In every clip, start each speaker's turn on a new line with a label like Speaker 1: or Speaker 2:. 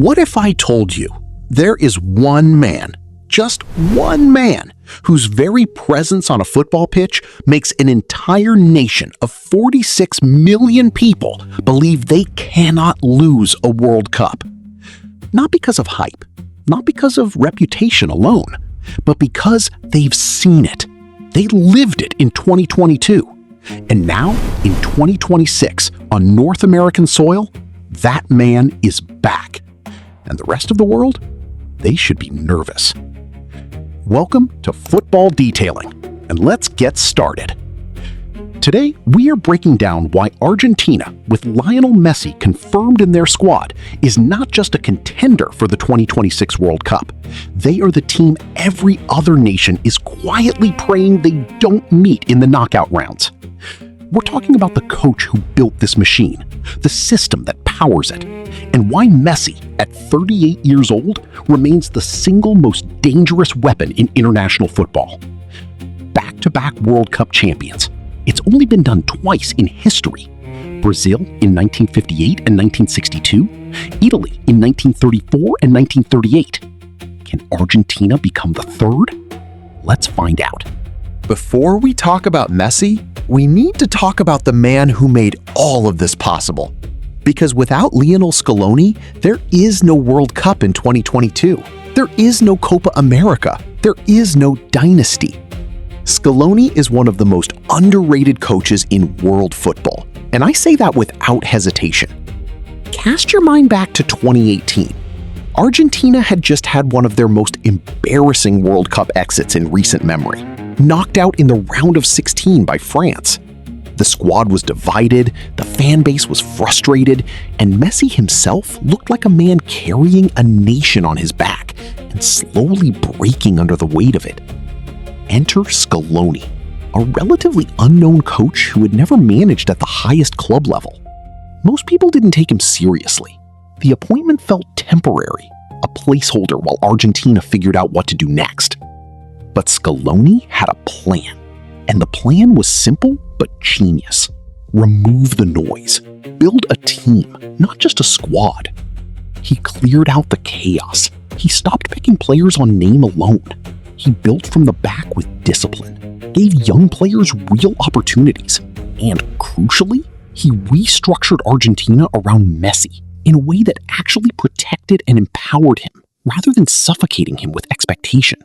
Speaker 1: What if I told you there is one man, just one man, whose very presence on a football pitch makes an entire nation of 46 million people believe they cannot lose a World Cup? Not because of hype, not because of reputation alone, but because they've seen it. They lived it in 2022. And now, in 2026, on North American soil, that man is back. And the rest of the world? They should be nervous. Welcome to Football Detailing, and let's get started. Today, we are breaking down why Argentina, with Lionel Messi confirmed in their squad, is not just a contender for the 2026 World Cup. They are the team every other nation is quietly praying they don't meet in the knockout rounds. We're talking about the coach who built this machine, the system that powers it, and why Messi, at 38 years old, remains the single most dangerous weapon in international football. Back-to-back World Cup champions. It's only been done twice in history. Brazil in 1958 and 1962, Italy in 1934 and 1938. Can Argentina become the third? Let's find out.
Speaker 2: Before we talk about Messi, we need to talk about the man who made all of this possible. Because without Lionel Scaloni, there is no World Cup in 2022. There is no Copa America. There is no dynasty. Scaloni is one of the most underrated coaches in world football, and I say that without hesitation. Cast your mind back to 2018. Argentina had just had one of their most embarrassing World Cup exits in recent memory, knocked out in the round of 16 by France. The squad was divided, the fan base was frustrated, and Messi himself looked like a man carrying a nation on his back and slowly breaking under the weight of it. Enter Scaloni, a relatively unknown coach who had never managed at the highest club level. Most people didn't take him seriously. The appointment felt temporary, a placeholder while Argentina figured out what to do next. But Scaloni had a plan, and the plan was simple but genius. Remove the noise. Build a team, not just a squad. He cleared out the chaos. He stopped picking players on name alone. He built from the back with discipline, gave young players real opportunities, and crucially, he restructured Argentina around Messi in a way that actually protected and empowered him, rather than suffocating him with expectation.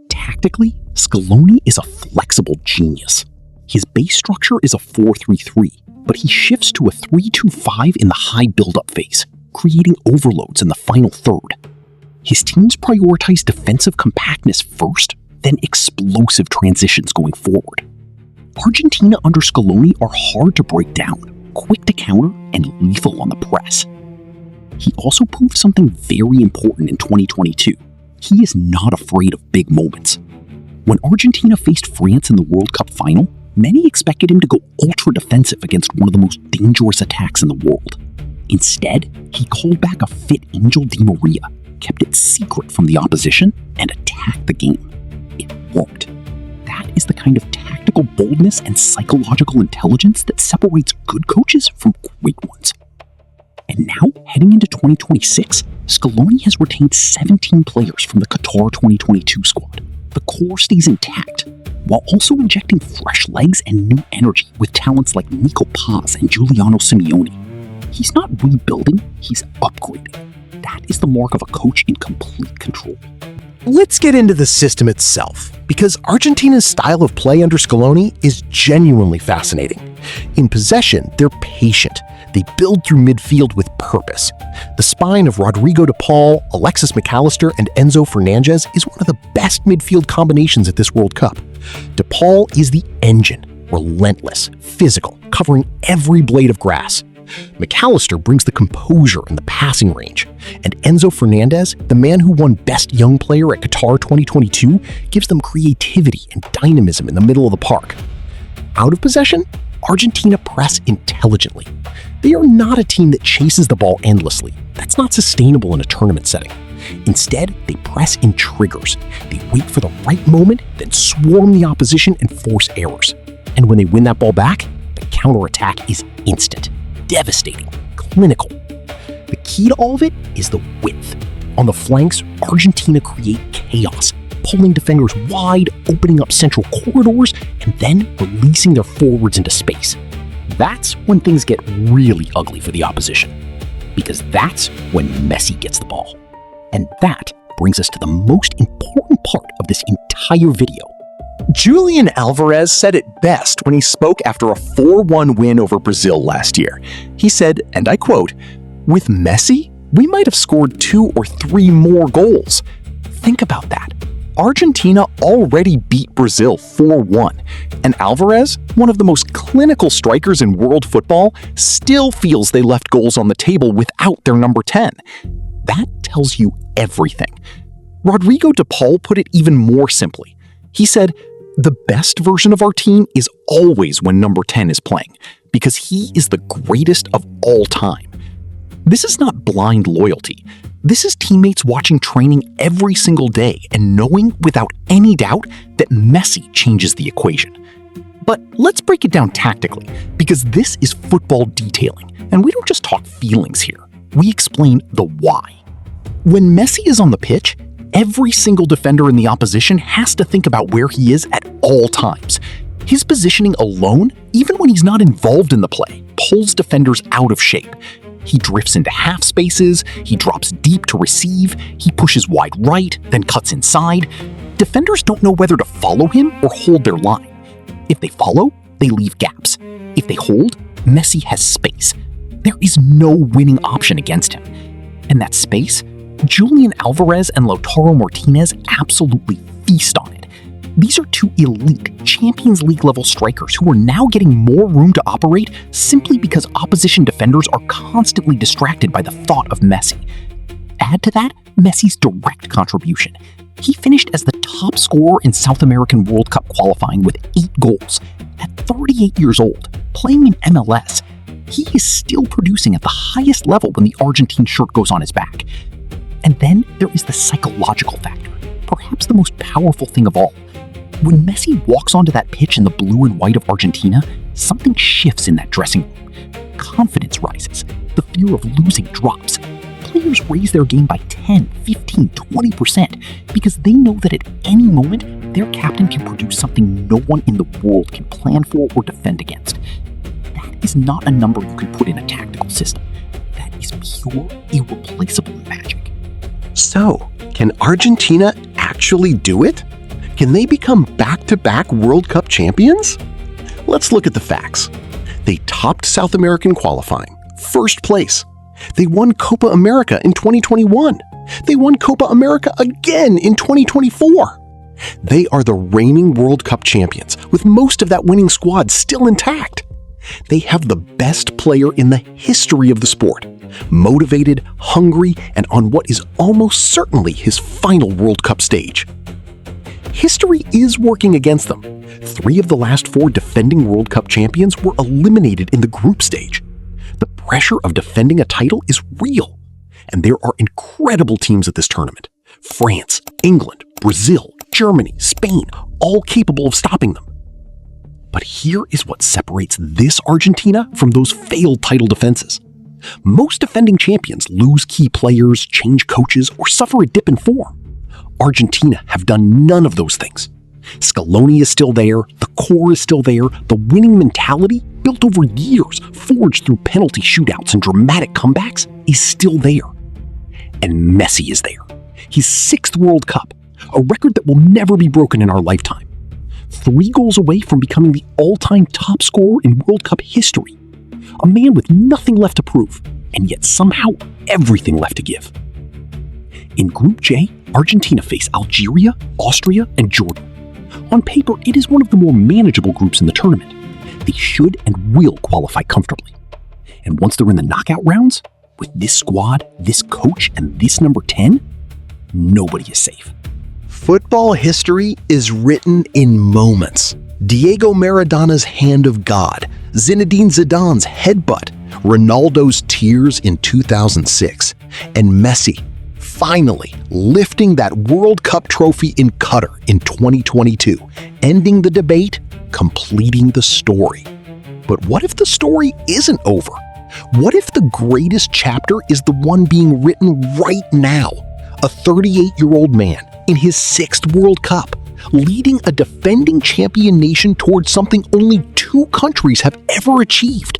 Speaker 2: Tactically, Scaloni is a flexible genius. His base structure is a 4-3-3, but he shifts to a 3-2-5 in the high build-up phase, creating overloads in the final third. His teams prioritize defensive compactness first, then explosive transitions going forward. Argentina under Scaloni are hard to break down, quick to counter, and lethal on the press. He also proved something very important in 2022. He is not afraid of big moments. When Argentina faced France in the World Cup final, many expected him to go ultra-defensive against one of the most dangerous attacks in the world. Instead, he called back a fit Angel Di Maria, kept it secret from the opposition, and attacked the game. It worked. That is the kind of tactical boldness and psychological intelligence that separates good coaches from great ones. And now, heading into 2026, Scaloni has retained 17 players from the Qatar 2022 squad. The core stays intact, while also injecting fresh legs and new energy with talents like Nico Paz and Giuliano Simeone. He's not rebuilding, he's upgrading. That is the mark of a coach in complete control.
Speaker 3: Let's get into the system itself, because Argentina's style of play under Scaloni is genuinely fascinating. In possession, they're patient. They build through midfield with purpose. The spine of Rodrigo de Paul, Alexis McAllister, and Enzo Fernández is one of the best midfield combinations at this World Cup. De Paul is the engine, relentless, physical, covering every blade of grass. McAllister brings the composure and the passing range, and Enzo Fernández, the man who won Best Young Player at Qatar 2022, gives them creativity and dynamism in the middle of the park. Out of possession, Argentina press intelligently. They are not a team that chases the ball endlessly. That's not sustainable in a tournament setting. Instead, they press in triggers. They wait for the right moment, then swarm the opposition and force errors. And when they win that ball back, the counterattack is instant, devastating, clinical. The key to all of it is the width. On the flanks, Argentina create chaos, pulling defenders wide, opening up central corridors, and then releasing their forwards into space. That's when things get really ugly for the opposition, because that's when Messi gets the ball. And that brings us to the most important part of this entire video.
Speaker 2: Julián Álvarez said it best when he spoke after a 4-1 win over Brazil last year. He said, and I quote, "With Messi, we might have scored 2 or 3 more goals." Think about that. Argentina already beat Brazil 4-1, and Álvarez, one of the most clinical strikers in world football, still feels they left goals on the table without their number 10. That tells you everything. Rodrigo de Paul put it even more simply. He said, "The best version of our team is always when number 10 is playing, because he is the greatest of all time." This is not blind loyalty. This is teammates watching training every single day and knowing without any doubt that Messi changes the equation. But let's break it down tactically, because this is football detailing, and we don't just talk feelings here. We explain the why. When Messi is on the pitch, every single defender in the opposition has to think about where he is at all times. His positioning alone, even when he's not involved in the play, pulls defenders out of shape. He drifts into half spaces, he drops deep to receive, he pushes wide right, then cuts inside. Defenders don't know whether to follow him or hold their line. If they follow, they leave gaps. If they hold, Messi has space. There is no winning option against him. And that space, Julián Álvarez and Lautaro Martínez absolutely feast on it. These are 2 elite Champions League level strikers who are now getting more room to operate simply because opposition defenders are constantly distracted by the thought of Messi. Add to that Messi's direct contribution. He finished as the top scorer in South American World Cup qualifying with 8 goals. At 38 years old, playing in MLS, he is still producing at the highest level when the Argentine shirt goes on his back. And then there is the psychological factor, perhaps the most powerful thing of all. When Messi walks onto that pitch in the blue and white of Argentina, something shifts in that dressing room. Confidence rises. The fear of losing drops. Players raise their game by 10, 15, 20% because they know that at any moment, their captain can produce something no one in the world can plan for or defend against. That is not a number you can put in a tactical system. That is pure, irreplaceable magic.
Speaker 3: So, can Argentina actually do it? Can they become back-to-back World Cup champions? Let's look at the facts. They topped South American qualifying, first place. They won Copa America in 2021. They won Copa America again in 2024. They are the reigning World Cup champions, with most of that winning squad still intact. They have the best player in the history of the sport, motivated, hungry, and on what is almost certainly his final World Cup stage. History is working against them. 3 of the last 4 defending World Cup champions were eliminated in the group stage. The pressure of defending a title is real, and there are incredible teams at this tournament. France, England, Brazil, Germany, Spain, all capable of stopping them. But here is what separates this Argentina from those failed title defenses. Most defending champions lose key players, change coaches, or suffer a dip in form. Argentina have done none of those things. Scaloni is still there, the core is still there, the winning mentality, built over years, forged through penalty shootouts and dramatic comebacks, is still there. And Messi is there. His 6th World Cup, a record that will never be broken in our lifetime. 3 goals away from becoming the all-time top scorer in World Cup history. A man with nothing left to prove, and yet somehow everything left to give. In Group J, Argentina face Algeria, Austria, and Jordan. On paper, it is one of the more manageable groups in the tournament. They should and will qualify comfortably. And once they're in the knockout rounds, with this squad, this coach, and this number 10, nobody is safe.
Speaker 2: Football history is written in moments. Diego Maradona's hand of God, Zinedine Zidane's headbutt, Ronaldo's tears in 2006, and Messi finally lifting that World Cup trophy in Qatar in 2022, ending the debate, completing the story. But what if the story isn't over?
Speaker 1: What if the greatest chapter is the one being written right now? A 38-year-old man in his 6th World Cup, leading a defending champion nation towards something only 2 countries have ever achieved.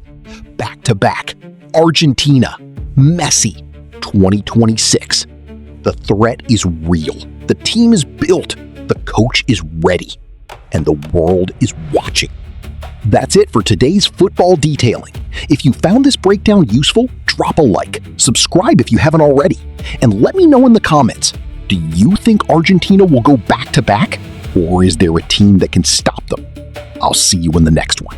Speaker 1: Back-to-back, Argentina, Messi, 2026. The threat is real. The team is built. The coach is ready. And the world is watching. That's it for today's football detailing. If you found this breakdown useful, drop a like, subscribe if you haven't already, and let me know in the comments, do you think Argentina will go back-to-back, or is there a team that can stop them? I'll see you in the next one.